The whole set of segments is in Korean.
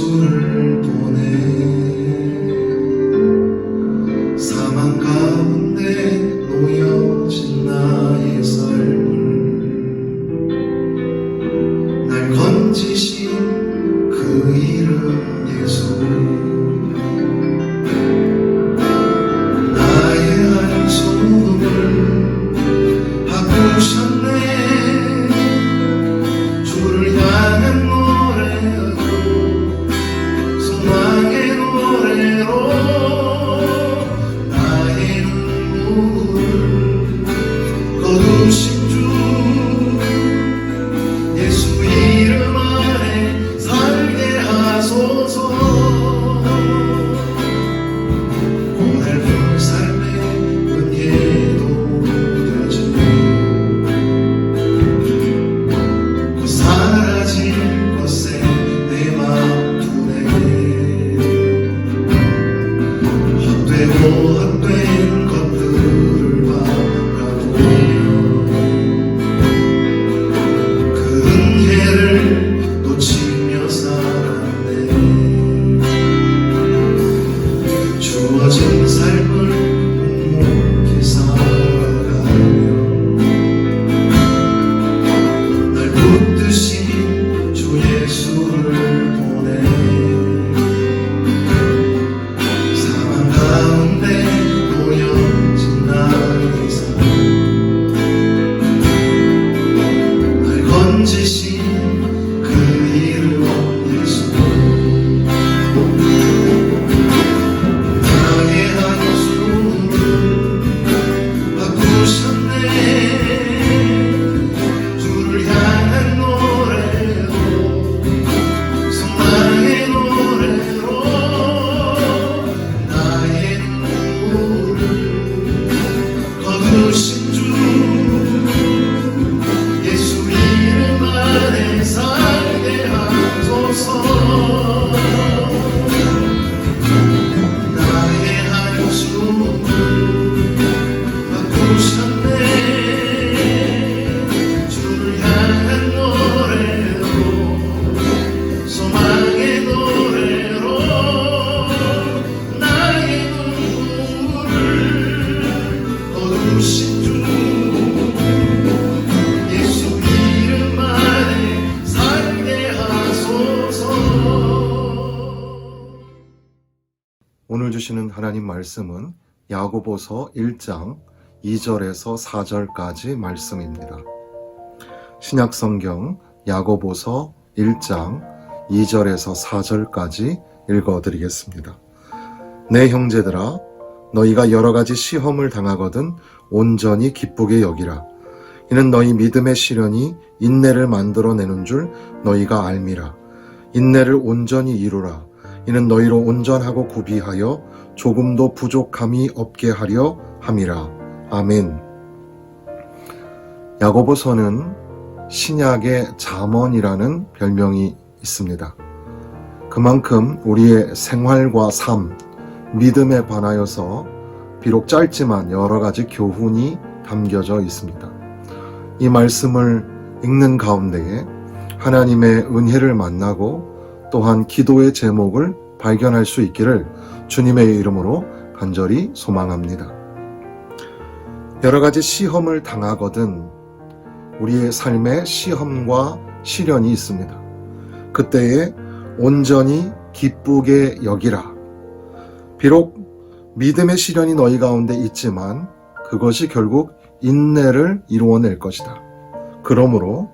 예수를 보내 사망 가운데 놓여진 나의 삶을 날 건지신 그 이름 예수 나의 한숨을 바꾸셨네 주를 향한 노래로 소망의 노래로 나의 눈물을 거두신 주 예수 이름 안에 살게 하소서 고달픈 삶의 은혜도 무뎌지네 곧 사라질 것에 내 맘 두네 헛되고 헛된 것들을 바라보며 그 은혜를 놓치며 살았네 주어진 삶을 묵묵히 살아가며 날 붙드신 주 예수를 보내 사망 가운데 놓여진 나의 삶 날 건지신 그 이름 예수 나의 한숨을 바꾸셨네 주를 향한 노래로 소망의 노래로 나의 눈물을 거두신 주 예수 이름 안에 살게 하소서 나의 한숨을 바꾸셨네 주를 향한 노래로 소망의 노래로 나의 눈물을 거두신 주 예수 이름 안에 살게 하소서. 오늘 주시는 하나님 말씀은 야고보서 1장 2절에서 4절까지 말씀입니다. 신약성경 야고보서 1장 2절에서 4절까지 읽어드리겠습니다. 내 형제들아 너희가 여러 가지 시험을 당하거든 온전히 기쁘게 여기라. 이는 너희 믿음의 시련이 인내를 만들어내는 줄 너희가 알미라. 인내를 온전히 이루라. 이는 너희로 온전하고 구비하여 조금도 부족함이 없게 하려 함이라. 아멘. 야고보서는 신약의 잠언이라는 별명이 있습니다. 그만큼 우리의 생활과 삶, 믿음에 관하여서 비록 짧지만 여러 가지 교훈이 담겨져 있습니다. 이 말씀을 읽는 가운데에 하나님의 은혜를 만나고 또한 기도의 제목을 발견할 수 있기를 주님의 이름으로 간절히 소망합니다. 여러 가지 시험을 당하거든 우리의 삶에 시험과 시련이 있습니다. 그때에 온전히 기쁘게 여기라. 비록 믿음의 시련이 너희 가운데 있지만 그것이 결국 인내를 이루어낼 것이다. 그러므로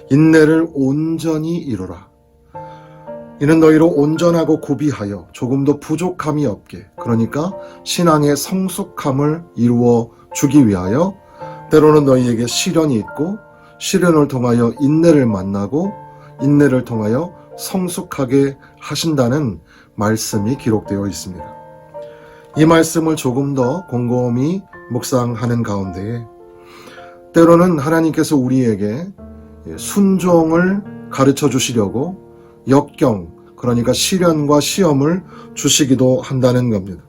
인내를 온전히 이루라. 이는 너희로 온전하고 구비하여 조금도 부족함이 없게, 그러니까 신앙의 성숙함을 이루어 주기 위하여 때로는 너희에게 시련이 있고 시련을 통하여 인내를 만나고 인내를 통하여 성숙하게 하신다는 말씀이 기록되어 있습니다. 이 말씀을 조금 더 곰곰이 묵상하는 가운데에 때로는 하나님께서 우리에게 순종을 가르쳐 주시려고 역경, 그러니까 시련과 시험을 주시기도 한다는 겁니다.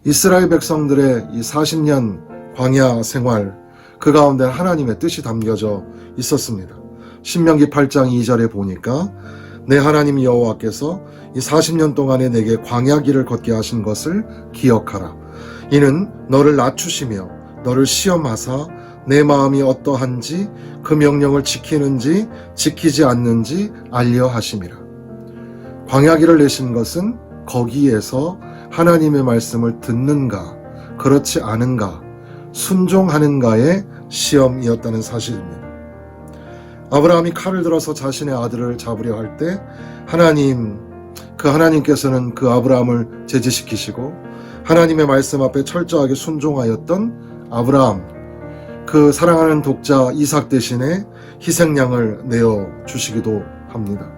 이스라엘 백성들의 이 40년 광야 생활, 그 가운데 하나님의 뜻이 담겨져 있었습니다. 신명기 8장 2절에 보니까 내 하나님 여호와께서 이 40년 동안에 내게 광야 길을 걷게 하신 것을 기억하라. 이는 너를 낮추시며 너를 시험하사 내 마음이 어떠한지 그 명령을 지키는지 지키지 않는지 알려 하심이라. 광야 길을 내신 것은 거기에서 하나님의 말씀을 듣는가 그렇지 않은가 순종하는가의 시험이었다는 사실입니다. 아브라함이 칼을 들어서 자신의 아들을 잡으려 할 때 하나님께서는 그 아브라함을 제지시키시고 하나님의 말씀 앞에 철저하게 순종하였던 아브라함, 그 사랑하는 독자 이삭 대신에 희생양을 내어 주시기도 합니다.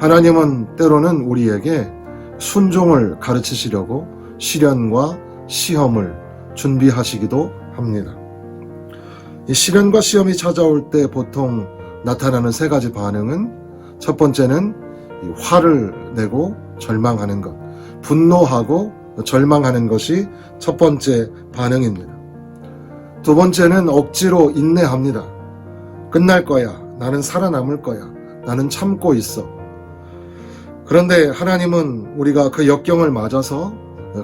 하나님은 때로는 우리에게 순종을 가르치시려고 시련과 시험을 준비하시기도 합니다. 이 시련과 시험이 찾아올 때 보통 나타나는 세 가지 반응은, 첫 번째는 화를 내고 절망하는 것, 분노하고 절망하는 것이 첫 번째 반응입니다. 두 번째는 억지로 인내합니다. 끝날 거야. 나는 살아남을 거야. 나는 참고 있어. 그런데 하나님은 우리가 그 역경을 맞아서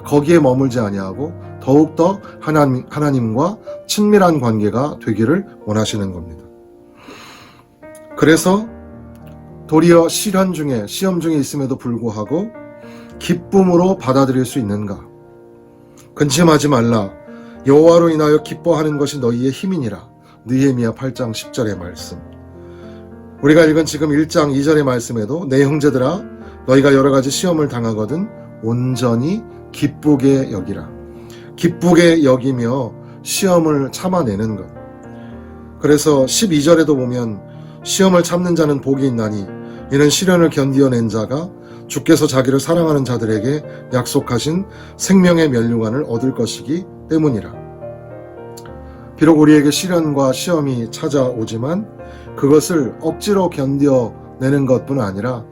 거기에 머물지 아니하고 더욱더 하나님과 친밀한 관계가 되기를 원하시는 겁니다. 그래서 도리어 시험 중에 있음에도 불구하고 기쁨으로 받아들일 수 있는가? 근심하지 말라. 여호와로 인하여 기뻐하는 것이 너희의 힘이니라. 느헤미야 8장 10절의 말씀. 우리가 읽은 지금 1장 2절의 말씀에도 내 형제들아 너희가 여러 가지 시험을 당하거든 온전히 기쁘게 여기라. 기쁘게 여기며 시험을 참아내는 것. 그래서 12절에도 보면 시험을 참는 자는 복이 있나니 이는 시련을 견디어낸 자가 주께서 자기를 사랑하는 자들에게 약속하신 생명의 면류관을 얻을 것이기 때문이라. 비록 우리에게 시련과 시험이 찾아오지만 그것을 억지로 견뎌내는 것뿐 아니라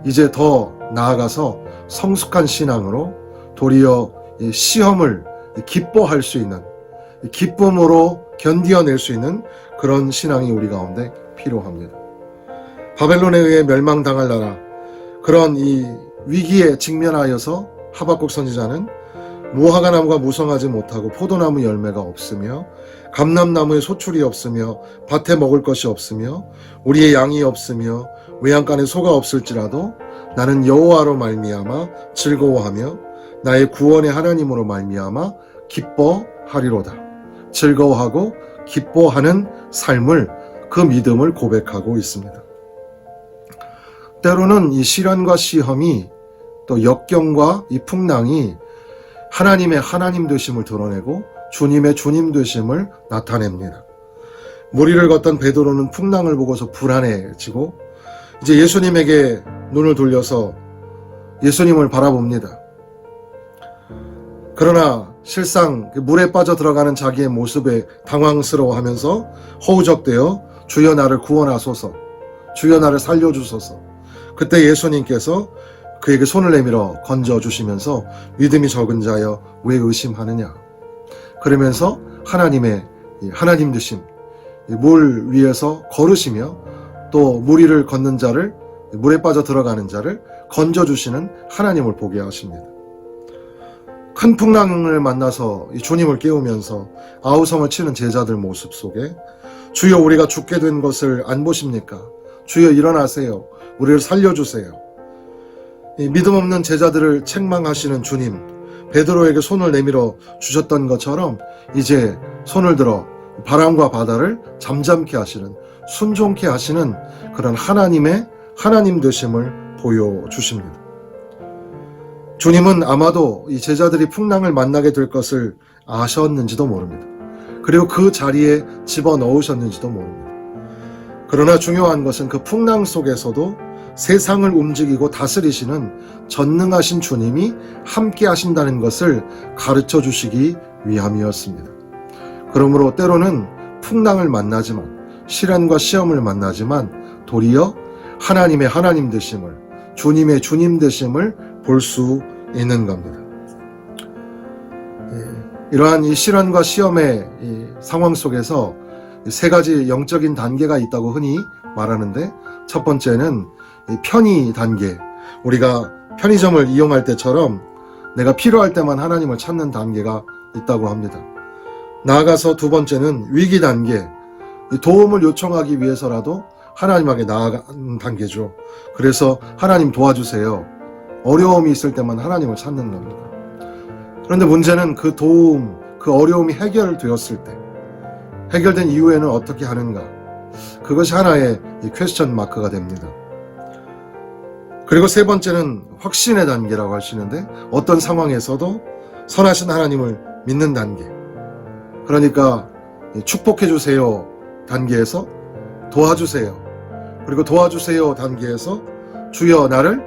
이제 더 나아가서 성숙한 신앙으로 도리어 이 시험을 기뻐할 수 있는, 기쁨으로 견디어낼 수 있는 그런 신앙이 우리 가운데 필요합니다. 바벨론에 의해 멸망당할 나라, 그런 이 위기에 직면하여서 하박국 선지자는 무화과 나무가 무성하지 못하고 포도나무 열매가 없으며 감람나무에 소출이 없으며 밭에 먹을 것이 없으며 우리의 양이 없으며 외양간에 소가 없을지라도 나는 여호와로 말미암아 즐거워하며 나의 구원의 하나님으로 말미암아 기뻐하리로다. 즐거워하고 기뻐하는 삶을, 그 믿음을 고백하고 있습니다. 때로는 이 시련과 시험이 또 역경과 이 풍랑이 하나님의 하나님 되심을 드러내고 주님의 주님 되심을 나타냅니다. 무리를 걷던 베드로는 풍랑을 보고서 불안해지고 이제 예수님에게 눈을 돌려서 예수님을 바라봅니다. 그러나 실상 물에 빠져 들어가는 자기의 모습에 당황스러워하면서 허우적대어 주여 나를 구원하소서, 주여 나를 살려주소서. 그때 예수님께서 그에게 손을 내밀어 건져주시면서 믿음이 적은 자여 왜 의심하느냐. 그러면서 하나님 되심, 물 위에서 걸으시며 또 무리를 걷는 자를, 물에 빠져 들어가는 자를 건져주시는 하나님을 보게 하십니다. 큰 풍랑을 만나서 주님을 깨우면서 아우성을 치는 제자들 모습 속에 주여 우리가 죽게 된 것을 안 보십니까? 주여 일어나세요. 우리를 살려주세요. 믿음 없는 제자들을 책망하시는 주님, 베드로에게 손을 내밀어 주셨던 것처럼 이제 손을 들어 바람과 바다를 잠잠케 하시는, 순종케 하시는 그런 하나님의 하나님 되심을 보여주십니다. 주님은 아마도 이 제자들이 풍랑을 만나게 될 것을 아셨는지도 모릅니다. 그리고 그 자리에 집어넣으셨는지도 모릅니다. 그러나 중요한 것은 그 풍랑 속에서도 세상을 움직이고 다스리시는 전능하신 주님이 함께 하신다는 것을 가르쳐 주시기 위함이었습니다. 그러므로 때로는 풍랑을 만나지만, 시련과 시험을 만나지만 도리어 하나님의 하나님 되심을, 주님의 주님 되심을 볼 수 있는 겁니다. 이러한 이 시련과 시험의 이 상황 속에서 세 가지 영적인 단계가 있다고 흔히 말하는데, 첫 번째는 이 편의 단계, 우리가 편의점을 이용할 때처럼 내가 필요할 때만 하나님을 찾는 단계가 있다고 합니다. 나아가서 두 번째는 위기 단계, 도움을 요청하기 위해서라도 하나님에게 나아가는 단계죠. 그래서 하나님 도와주세요. 어려움이 있을 때만 하나님을 찾는 겁니다. 그런데 문제는 그 도움, 그 어려움이 해결되었을 때, 해결된 이후에는 어떻게 하는가? 그것이 하나의 퀘스천 마크가 됩니다. 그리고 세 번째는 확신의 단계라고 할 수 있는데, 어떤 상황에서도 선하신 하나님을 믿는 단계. 그러니까 축복해 주세요 단계에서 도와주세요. 그리고 도와주세요 단계에서 주여 나를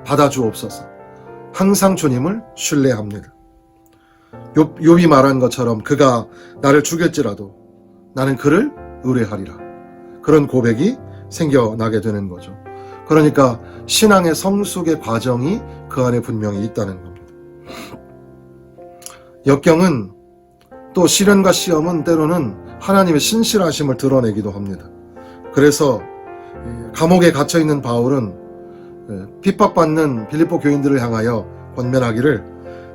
받아주옵소서. 항상 주님을 신뢰합니다. 욥이 말한 것처럼 그가 나를 죽였지라도 나는 그를 의뢰하리라. 그런 고백이 생겨나게 되는 거죠. 그러니까 신앙의 성숙의 과정이 그 안에 분명히 있다는 겁니다. 역경은 또 시련과 시험은 때로는 하나님의 신실하심을 드러내기도 합니다. 그래서 감옥에 갇혀있는 바울은 핍박받는 빌립보 교인들을 향하여 권면하기를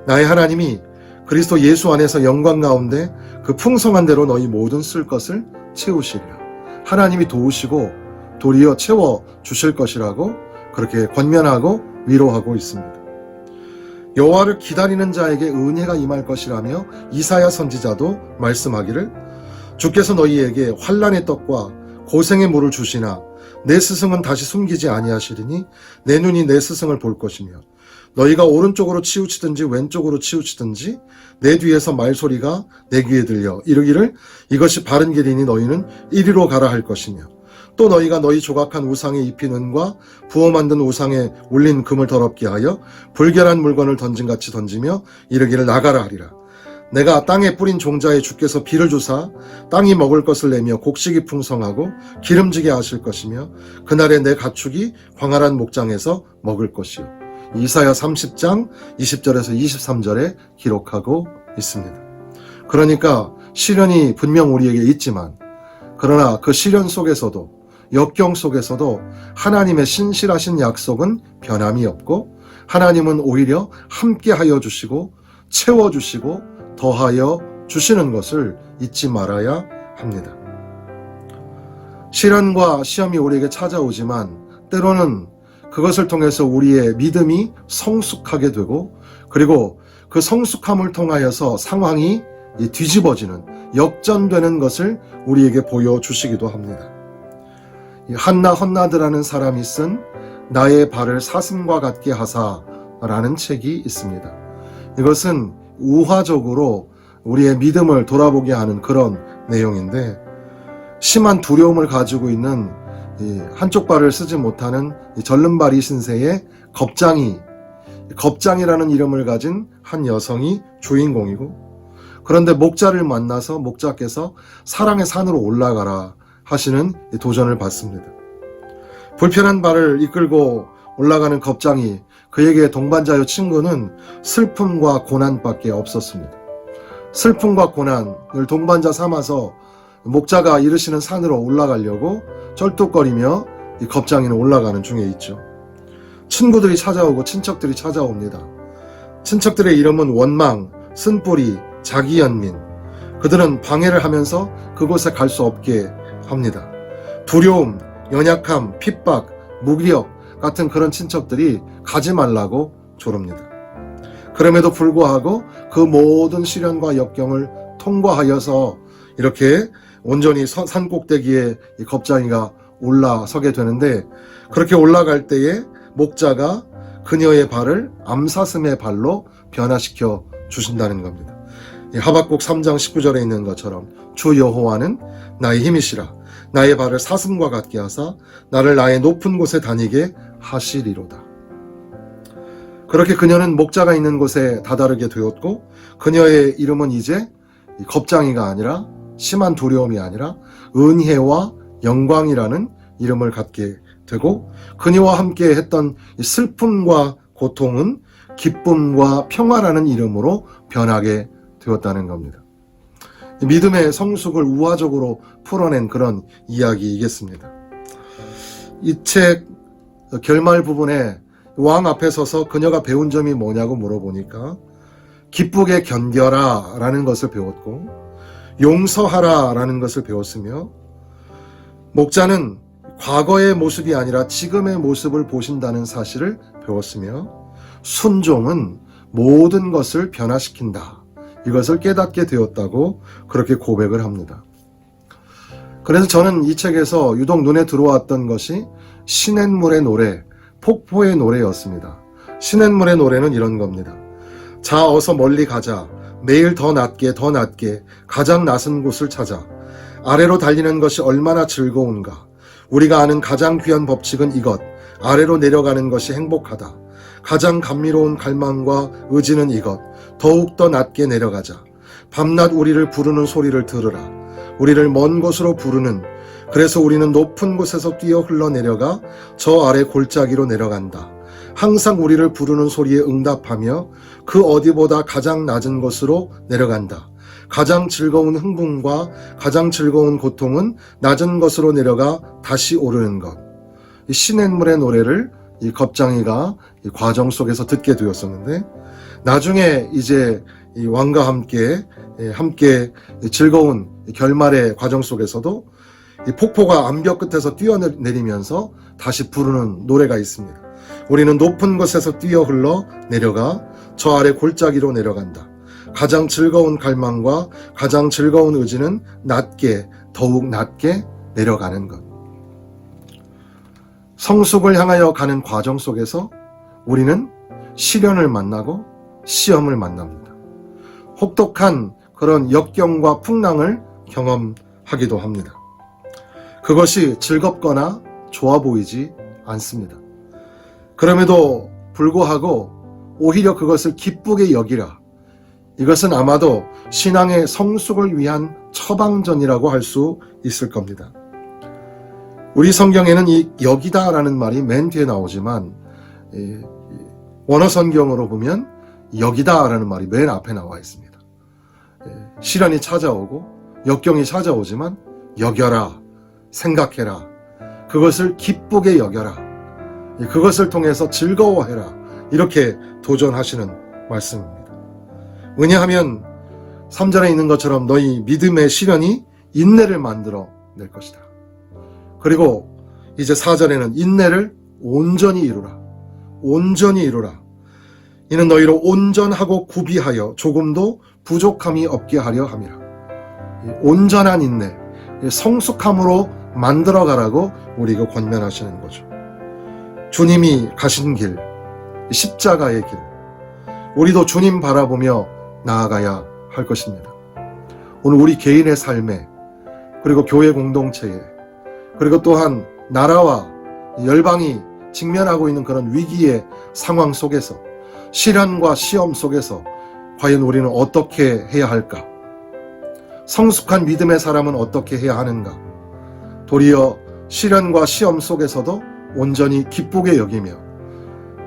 나의 하나님이 그리스도 예수 안에서 영광 가운데 그 풍성한 대로 너희 모든 쓸 것을 채우시리라. 하나님이 도우시고 도리어 채워주실 것이라고 그렇게 권면하고 위로하고 있습니다. 여호와를 기다리는 자에게 은혜가 임할 것이라며 이사야 선지자도 말씀하기를 주께서 너희에게 환난의 떡과 고생의 물을 주시나 내 스승은 다시 숨기지 아니하시리니 내 눈이 내 스승을 볼 것이며 너희가 오른쪽으로 치우치든지 왼쪽으로 치우치든지 내 뒤에서 말소리가 내 귀에 들려 이르기를 이것이 바른 길이니 너희는 이리로 가라 할 것이며 또 너희가 너희 조각한 우상에 입힌 은과 부어 만든 우상에 올린 금을 더럽게 하여 불결한 물건을 던진같이 던지며 이르기를 나가라 하리라. 내가 땅에 뿌린 종자에 주께서 비를 주사 땅이 먹을 것을 내며 곡식이 풍성하고 기름지게 하실 것이며 그날에 내 가축이 광활한 목장에서 먹을 것이요. 이사야 30장 20절에서 23절에 기록하고 있습니다. 그러니까 시련이 분명 우리에게 있지만 그러나 그 시련 속에서도 역경 속에서도 하나님의 신실하신 약속은 변함이 없고 하나님은 오히려 함께하여 주시고 채워주시고 더하여 주시는 것을 잊지 말아야 합니다. 시련과 시험이 우리에게 찾아오지만 때로는 그것을 통해서 우리의 믿음이 성숙하게 되고 그리고 그 성숙함을 통하여서 상황이 뒤집어지는 역전되는 것을 우리에게 보여주시기도 합니다. 한나 헌나드라는 사람이 쓴 나의 발을 사슴과 같게 하사라는 책이 있습니다. 이것은 우화적으로 우리의 믿음을 돌아보게 하는 그런 내용인데 심한 두려움을 가지고 있는 한쪽 발을 쓰지 못하는 절름발이 신세의 겁장이라는 이름을 가진 한 여성이 주인공이고 그런데 목자를 만나서 목자께서 사랑의 산으로 올라가라 하시는 도전을 받습니다. 불편한 발을 이끌고 올라가는 겁장이 그에게 동반자여 친구는 슬픔과 고난밖에 없었습니다. 슬픔과 고난을 동반자 삼아서 목자가 이르시는 산으로 올라가려고 쩔뚝거리며 이 겁장이는 올라가는 중에 있죠. 친구들이 찾아오고 친척들이 찾아옵니다. 친척들의 이름은 원망, 쓴뿌리, 자기연민. 그들은 방해를 하면서 그곳에 갈 수 없게 합니다. 두려움, 연약함, 핍박, 무기력 같은 그런 친척들이 가지 말라고 조릅니다. 그럼에도 불구하고 그 모든 시련과 역경을 통과하여서 이렇게 온전히 산 꼭대기에 이 겁장이가 올라서게 되는데 그렇게 올라갈 때에 목자가 그녀의 발을 암사슴의 발로 변화시켜 주신다는 겁니다. 하박국 3장 19절에 있는 것처럼 주 여호와는 나의 힘이시라 나의 발을 사슴과 같게 하사 나를 나의 높은 곳에 다니게 하시리로다. 그렇게 그녀는 목자가 있는 곳에 다다르게 되었고 그녀의 이름은 이제 겁장이가 아니라 심한 두려움이 아니라 은혜와 영광이라는 이름을 갖게 되고 그녀와 함께 했던 슬픔과 고통은 기쁨과 평화라는 이름으로 변하게 되었다는 겁니다. 믿음의 성숙을 우화적으로 풀어낸 그런 이야기이겠습니다. 이 책 결말 부분에 왕 앞에 서서 그녀가 배운 점이 뭐냐고 물어보니까 기쁘게 견뎌라 라는 것을 배웠고 용서하라 라는 것을 배웠으며, 목자는 과거의 모습이 아니라 지금의 모습을 보신다는 사실을 배웠으며, 순종은 모든 것을 변화시킨다, 이것을 깨닫게 되었다고 그렇게 고백을 합니다. 그래서 저는 이 책에서 유독 눈에 들어왔던 것이 시냇물의 노래, 폭포의 노래였습니다. 시냇물의 노래는 이런 겁니다. 자, 어서 멀리 가자. 매일 더 낮게 더 낮게 가장 낮은 곳을 찾아. 아래로 달리는 것이 얼마나 즐거운가. 우리가 아는 가장 귀한 법칙은 이것. 아래로 내려가는 것이 행복하다. 가장 감미로운 갈망과 의지는 이것. 더욱 더 낮게 내려가자. 밤낮 우리를 부르는 소리를 들으라. 우리를 먼 곳으로 부르는, 그래서 우리는 높은 곳에서 뛰어 흘러내려가 저 아래 골짜기로 내려간다. 항상 우리를 부르는 소리에 응답하며 그 어디보다 가장 낮은 곳으로 내려간다. 가장 즐거운 흥분과 가장 즐거운 고통은 낮은 곳으로 내려가 다시 오르는 것. 이 시냇물의 노래를 이 겁장이가 이 과정 속에서 듣게 되었었는데, 나중에 이제 이 왕과 함께 즐거운 결말의 과정 속에서도 이 폭포가 암벽 끝에서 뛰어내리면서 다시 부르는 노래가 있습니다. 우리는 높은 곳에서 뛰어 흘러 내려가 저 아래 골짜기로 내려간다. 가장 즐거운 갈망과 가장 즐거운 의지는 낮게, 더욱 낮게 내려가는 것. 성숙을 향하여 가는 과정 속에서 우리는 시련을 만나고 시험을 만납니다. 혹독한 그런 역경과 풍랑을 경험하기도 합니다. 그것이 즐겁거나 좋아 보이지 않습니다. 그럼에도 불구하고 오히려 그것을 기쁘게 여기라. 이것은 아마도 신앙의 성숙을 위한 처방전이라고 할 수 있을 겁니다. 우리 성경에는 이 여기다라는 말이 맨 뒤에 나오지만 원어 성경으로 보면 여기다라는 말이 맨 앞에 나와 있습니다. 시련이 찾아오고 역경이 찾아오지만 여겨라, 생각해라, 그것을 기쁘게 여겨라, 그것을 통해서 즐거워해라, 이렇게 도전하시는 말씀입니다. 왜냐하면 3절에 있는 것처럼 너희 믿음의 시련이 인내를 만들어 낼 것이다. 그리고 이제 4절에는 인내를 온전히 이루라. 온전히 이루라. 이는 너희로 온전하고 구비하여 조금도 부족함이 없게 하려 함이라. 온전한 인내, 성숙함으로 만들어가라고 우리가 권면하시는 거죠. 주님이 가신 길, 십자가의 길, 우리도 주님 바라보며 나아가야 할 것입니다. 오늘 우리 개인의 삶에, 그리고 교회 공동체에, 그리고 또한 나라와 열방이 직면하고 있는 그런 위기의 상황 속에서, 시련과 시험 속에서 과연 우리는 어떻게 해야 할까? 성숙한 믿음의 사람은 어떻게 해야 하는가? 도리어 시련과 시험 속에서도 온전히 기쁘게 여기며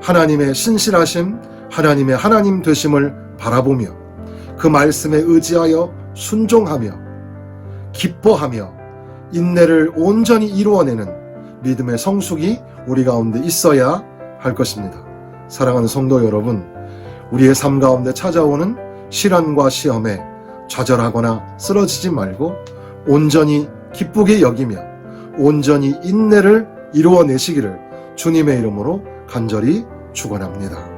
하나님의 신실하심, 하나님의 하나님 되심을 바라보며 그 말씀에 의지하여 순종하며 기뻐하며 인내를 온전히 이루어내는 믿음의 성숙이 우리 가운데 있어야 할 것입니다. 사랑하는 성도 여러분, 우리의 삶 가운데 찾아오는 시련과 시험에 좌절하거나 쓰러지지 말고 온전히 기쁘게 여기며 온전히 인내를 이루어내시기를 주님의 이름으로 간절히 축원합니다.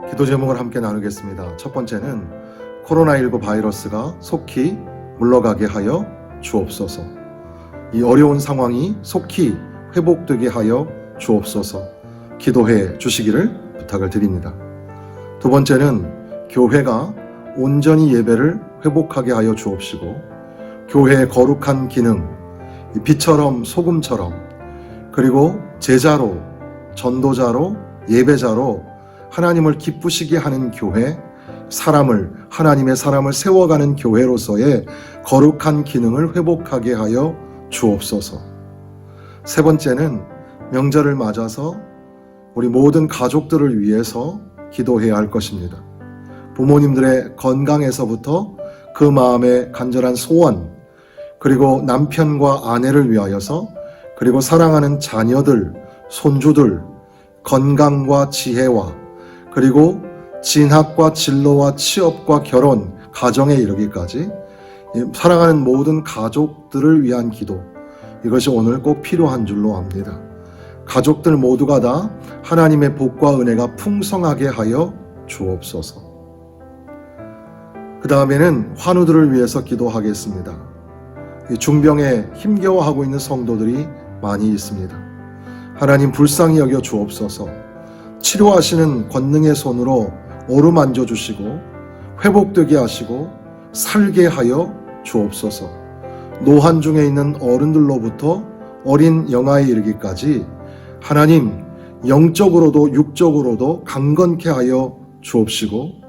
기도 제목을 함께 나누겠습니다. 첫 번째는 코로나19 바이러스가 속히 물러가게 하여 주옵소서. 이 어려운 상황이 속히 회복되게 하여 주옵소서 기도해 주시기를 부탁을 드립니다. 두 번째는 교회가 온전히 예배를 회복하게 하여 주옵시고 교회의 거룩한 기능, 빛처럼 소금처럼 그리고 제자로, 전도자로, 예배자로 하나님을 기쁘시게 하는 교회, 하나님의 사람을 세워가는 교회로서의 거룩한 기능을 회복하게 하여 주옵소서. 세 번째는 명절을 맞아서 우리 모든 가족들을 위해서 기도해야 할 것입니다. 부모님들의 건강에서부터 그 마음의 간절한 소원, 그리고 남편과 아내를 위하여서, 그리고 사랑하는 자녀들, 손주들, 건강과 지혜와, 그리고 진학과 진로와 취업과 결혼, 가정에 이르기까지 사랑하는 모든 가족들을 위한 기도, 이것이 오늘 꼭 필요한 줄로 압니다. 가족들 모두가 다 하나님의 복과 은혜가 풍성하게 하여 주옵소서. 그 다음에는 환우들을 위해서 기도하겠습니다. 중병에 힘겨워하고 있는 성도들이 많이 있습니다. 하나님 불쌍히 여겨 주옵소서. 치료하시는 권능의 손으로 어루만져 주시고 회복되게 하시고 살게 하여 주옵소서. 노한 중에 있는 어른들로부터 어린 영아에 이르기까지 하나님 영적으로도 육적으로도 강건케 하여 주옵시고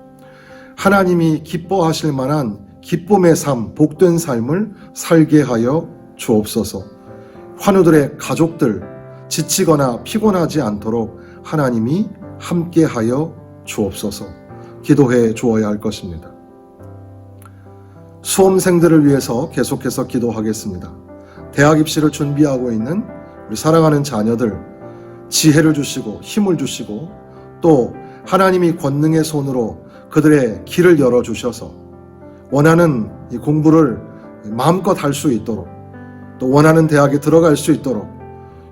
하나님이 기뻐하실 만한 기쁨의 삶, 복된 삶을 살게 하여 주옵소서. 환우들의 가족들 지치거나 피곤하지 않도록 하나님이 함께 하여 주옵소서. 기도해 주어야 할 것입니다. 수험생들을 위해서 계속해서 기도하겠습니다. 대학 입시를 준비하고 있는 우리 사랑하는 자녀들 지혜를 주시고 힘을 주시고 또 하나님이 권능의 손으로 그들의 길을 열어주셔서 원하는 이 공부를 마음껏 할 수 있도록 또 원하는 대학에 들어갈 수 있도록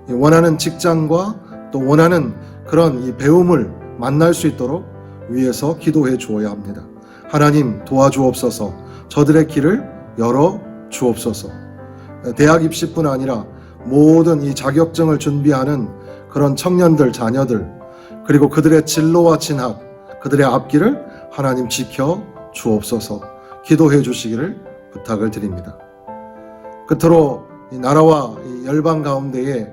원하는 직장과 또 원하는 그런 이 배움을 만날 수 있도록 위해서 기도해 주어야 합니다. 하나님 도와주옵소서. 저들의 길을 열어 주옵소서. 대학 입시뿐 아니라 모든 이 자격증을 준비하는 그런 청년들, 자녀들 그리고 그들의 진로와 진학, 그들의 앞길을 하나님 지켜 주옵소서. 기도해 주시기를 부탁을 드립니다. 끝으로 이 나라와 이 열방 가운데에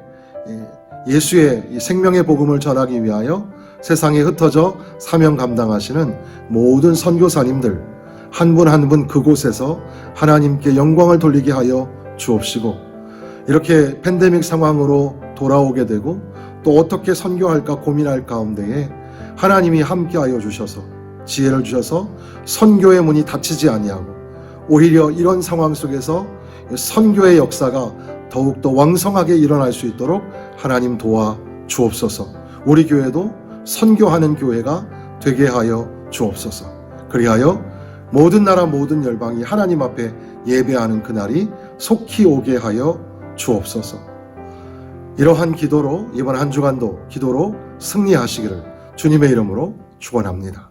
예수의 이 생명의 복음을 전하기 위하여 세상에 흩어져 사명 감당하시는 모든 선교사님들 한 분 한 분 그곳에서 하나님께 영광을 돌리게 하여 주옵시고 이렇게 팬데믹 상황으로 돌아오게 되고 또 어떻게 선교할까 고민할 가운데에 하나님이 함께하여 주셔서 지혜를 주셔서 선교의 문이 닫히지 아니하고 오히려 이런 상황 속에서 선교의 역사가 더욱더 왕성하게 일어날 수 있도록 하나님 도와 주옵소서. 우리 교회도 선교하는 교회가 되게 하여 주옵소서. 그리하여 모든 나라 모든 열방이 하나님 앞에 예배하는 그날이 속히 오게 하여 주옵소서. 이러한 기도로 이번 한 주간도 기도로 승리하시기를 주님의 이름으로 축원합니다.